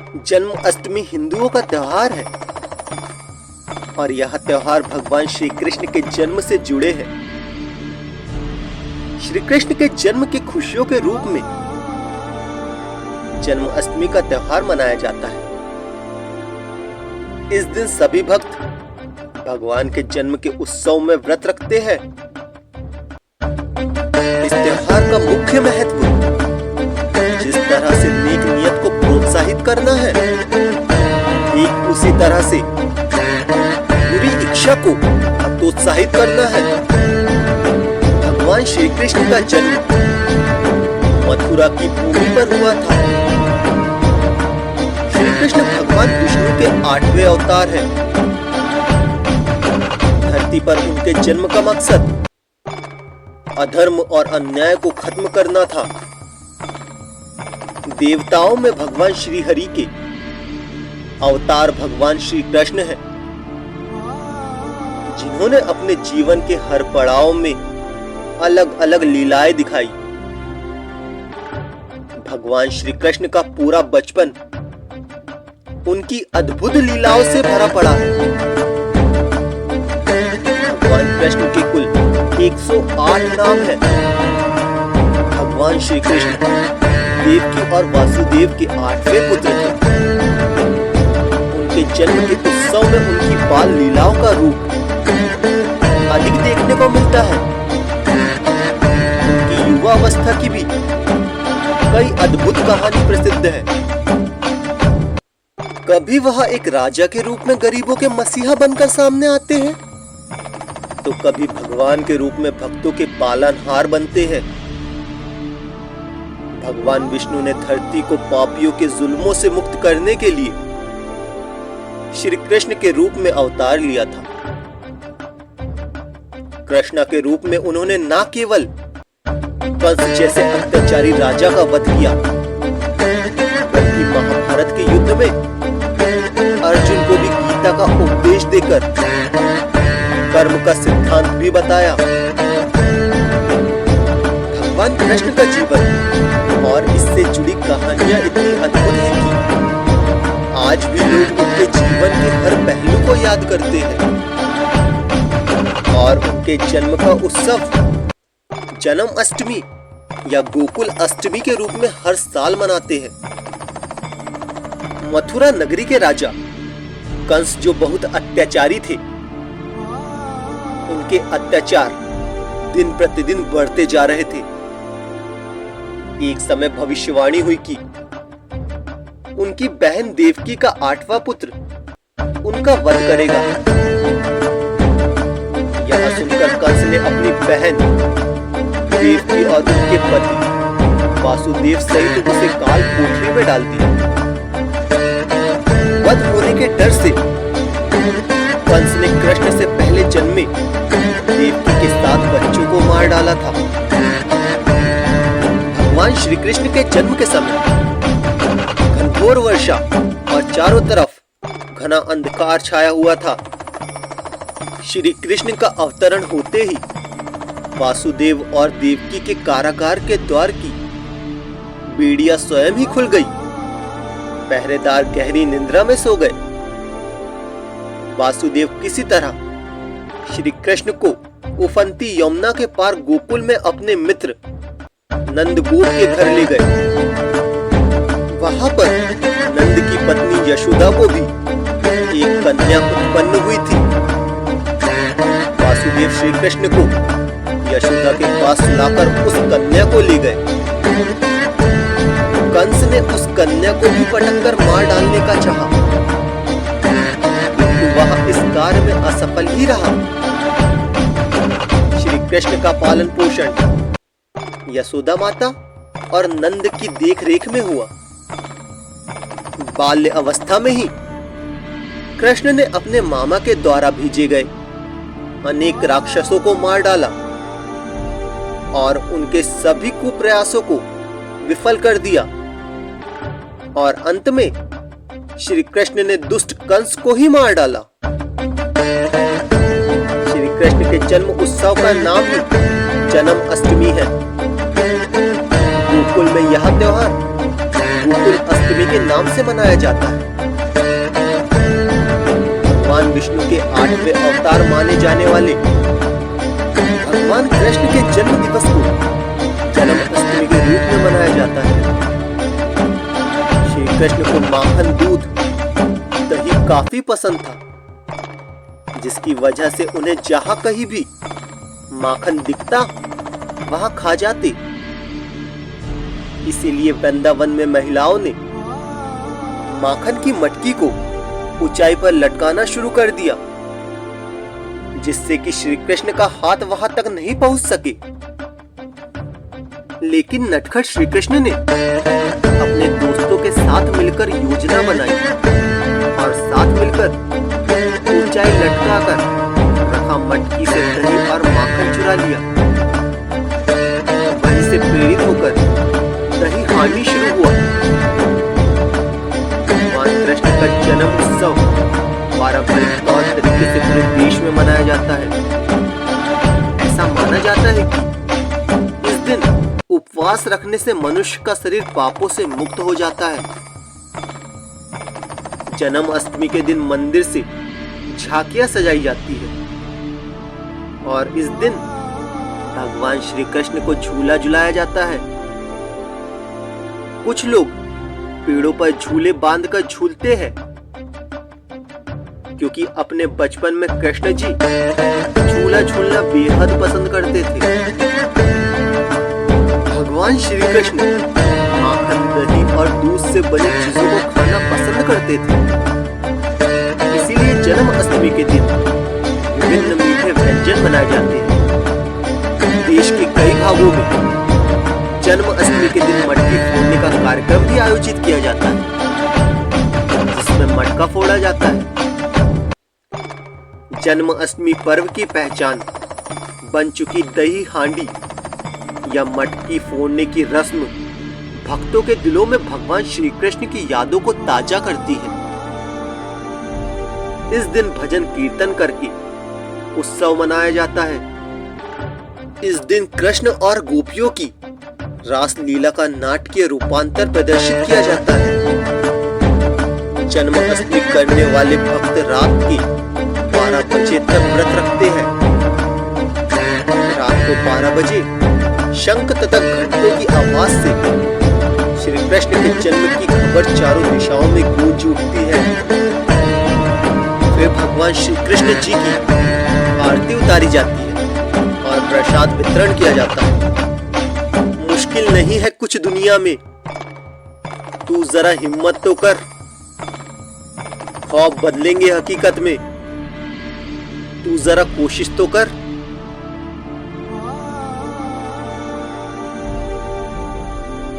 जन्माष्टमी हिंदुओं का त्योहार है और यह त्योहार भगवान श्री कृष्ण के जन्म से जुड़े हैं। श्री कृष्ण के जन्म की खुशियों के रूप में जन्माष्टमी का त्योहार मनाया जाता है। इस दिन सभी भक्त भगवान के जन्म के उत्सव में व्रत रखते हैं। इस त्योहार का मुख्य महत्व जिस तरह से नेक नियत को प्रोत्साहित करना है, ठीक उसी तरह से बुरी इच्छा को हतोत्साहित करना है। भगवान श्री कृष्ण का जन्म मथुरा की भूमि पर हुआ था। श्री कृष्ण भगवान विष्णु के 8वें अवतार हैं। धरती पर उनके जन्म का मकसद अधर्म और अन्याय को खत्म करना था। देवताओं में भगवान श्री हरि के अवतार भगवान श्री कृष्ण हैं, जिन्होंने अपने जीवन के हर पड़ाव में अलग अलग लीलाएं दिखाई। भगवान श्री कृष्ण का पूरा बचपन उनकी अद्भुत लीलाओं से भरा पड़ा है। भगवान कृष्ण के कुल 108 नाम हैं। भगवान श्री कृष्ण देवकी और वासुदेव के 8वें पुत्र थे। उनके जन्म के उत्सव में उनकी बाल लीलाओं का रूप अधिक देखने को मिलता है। उनकी युवा अवस्था की भी कई अद्भुत कहानी प्रसिद्ध है। कभी वह एक राजा के रूप में गरीबों के मसीहा बनकर सामने आते हैं, तो कभी भगवान के रूप में भक्तों के पालनहार बनते हैं। भगवान विष्णु ने धरती को पापियों के जुल्मों से मुक्त करने के लिए श्री कृष्ण के रूप में अवतार लिया था। कृष्णा के रूप में उन्होंने न केवल कंस जैसे अत्याचारी राजा का वध किया, बल्कि महाभारत के युद्ध में अर्जुन को भी गीता का उपदेश देकर कर्म का सिद्धांत भी बताया। भगवान कृष्ण का जीवन और इससे जुड़ी कहानियां इतनी अद्भुत हैं कि आज भी लोग उनके जीवन के हर पहलू को याद करते हैं और उनके जन्म का उत्सव जन्माष्टमी या गोकुल अष्टमी के रूप में हर साल मनाते हैं। मथुरा नगरी के राजा कंस जो बहुत अत्याचारी थे, उनके अत्याचार दिन प्रतिदिन बढ़ते जा रहे थे। एक समय भविष्यवाणी हुई कि उनकी बहन देवकी का 8वां पुत्र उनका वध करेगा। यह सुनकर कंस ने अपनी बहन देवकी और उनके पति वासुदेव सहित उसे काल कोठरी में डाल दिया। वध होने के डर से कंस ने कृष्ण से पहले जन्मे देवकी के 7 बच्चों को मार डाला था। भगवान श्री कृष्ण के जन्म के समय घनघोर वर्षा और चारों तरफ घना अंधकार छाया हुआ था। श्री कृष्ण का अवतरण होते ही वासुदेव और देवकी के कारागार के द्वार की बेड़ियां स्वयं ही खुल गई। पहरेदार गहरी निद्रा में सो गए। वासुदेव किसी तरह श्री कृष्ण को उफनती यमुना के पार गोकुल में अपने मित्र नंदगोप के घर ले गए। वहां पर नंद की पत्नी यशोदा को भी एक कन्या उत्पन्न हुई थी। वासुदेव श्री कृष्ण को यशोदा के पास लाकर उस कन्या को ले गए। कंस ने उस कन्या को भी पटक कर मार डालने का चाहा, किंतु वह इस कार्य में असफल ही रहा। श्री कृष्ण का पालन पोषण यशोदा माता और नंद की देखरेख में हुआ। बाल्य अवस्था में ही कृष्ण ने अपने मामा के द्वारा भेजे गए अनेक राक्षसों को मार डाला और उनके सभी कुप्रयासों को विफल कर दिया। और अंत में श्री कृष्ण ने दुष्ट कंस को ही मार डाला। श्री कृष्ण के जन्म उत्सव का नाम ही जन्माष्टमी है। गोकुल में यह त्योहार गोकुल अष्टमी के नाम से मनाया जाता है। भगवान विष्णु के 8वें अवतार माने जाने वाले भगवान कृष्ण के जन्म दिवस को जन्म अष्टमी के रूप में मनाया जाता है। श्री कृष्ण को माखन, दूध, दही काफी पसंद था, जिसकी वजह से उन्हें जहां कहीं भी माखन दिखता वहां खा जाते। इसीलिए वृंदावन में महिलाओं ने माखन की मटकी को ऊंचाई पर लटकाना शुरू कर दिया, जिससे कि श्री कृष्ण का हाथ वहां तक नहीं पहुंच सके। लेकिन नटखट श्री कृष्ण ने अपने दोस्तों के साथ मिलकर योजना बनाई और साथ मिलकर ऊंचाई लटकाकर रखा मटकी से दही और माखन चुरा लिया। वहीं से प्रेरित होकर दही हांडी शुरू हुआ। भगवान कृष्ण का जन्म उत्सव पारंपरिक तौर तरीके से पूरे देश में मनाया जाता है। ऐसा माना जाता है कि इस दिन उपवास रखने से मनुष्य का शरीर पापों से मुक्त हो जाता है। जन्म अष्टमी के दिन मंदिर से झांकियां सजाई जाती है और इस दिन भगवान श्री कृष्ण को झूला झुलाया जाता है। कुछ लोग पेड़ों पर झूले बांधकर झूलते हैं, क्योंकि अपने बचपन में कृष्ण जी झूला झूलना बेहद पसंद करते थे। भगवान श्री कृष्ण माखन, दही और दूध से बनी चीजों को खाना पसंद करते थे। इसीलिए जन्म अष्टमी के दिन विभिन्न मीठे व्यंजन बनाए जाते हैं। देश के कई भागों में जन्म अष्टमी के दिन मटकी फोड़ने का कार्यक्रम भी आयोजित किया जाता है, जिसमें मटका फोड़ा जाता है। जन्म अष्टमी पर्व की पहचान बन चुकी दही हांडी या मटकी फोड़ने की रस्म भक्तों के दिलों में भगवान श्री कृष्ण की यादों को ताजा करती है। इस दिन भजन कीर्तन करके उत्सव मनाया जाता है। इस दिन कृष्ण और गोपियों की रास लीला का नाटकीय रूपांतर प्रदर्शित किया जाता है। जन्माष्टमी करने वाले भक्त रात के 12 बजे तक व्रत रखते हैं। रात को 12 बजे शंख तथा घंटों की आवाज से श्री कृष्ण के जन्म की खबर चारों दिशाओं में गूंज उठती है। फिर भगवान श्री कृष्ण जी की आरती उतारी जाती है और प्रसाद वितरण किया जाता है। मुश्किल नहीं है कुछ दुनिया में, तू जरा हिम्मत तो कर, ख्वाब बदलेंगे हकीकत में, तू जरा कोशिश तो कर।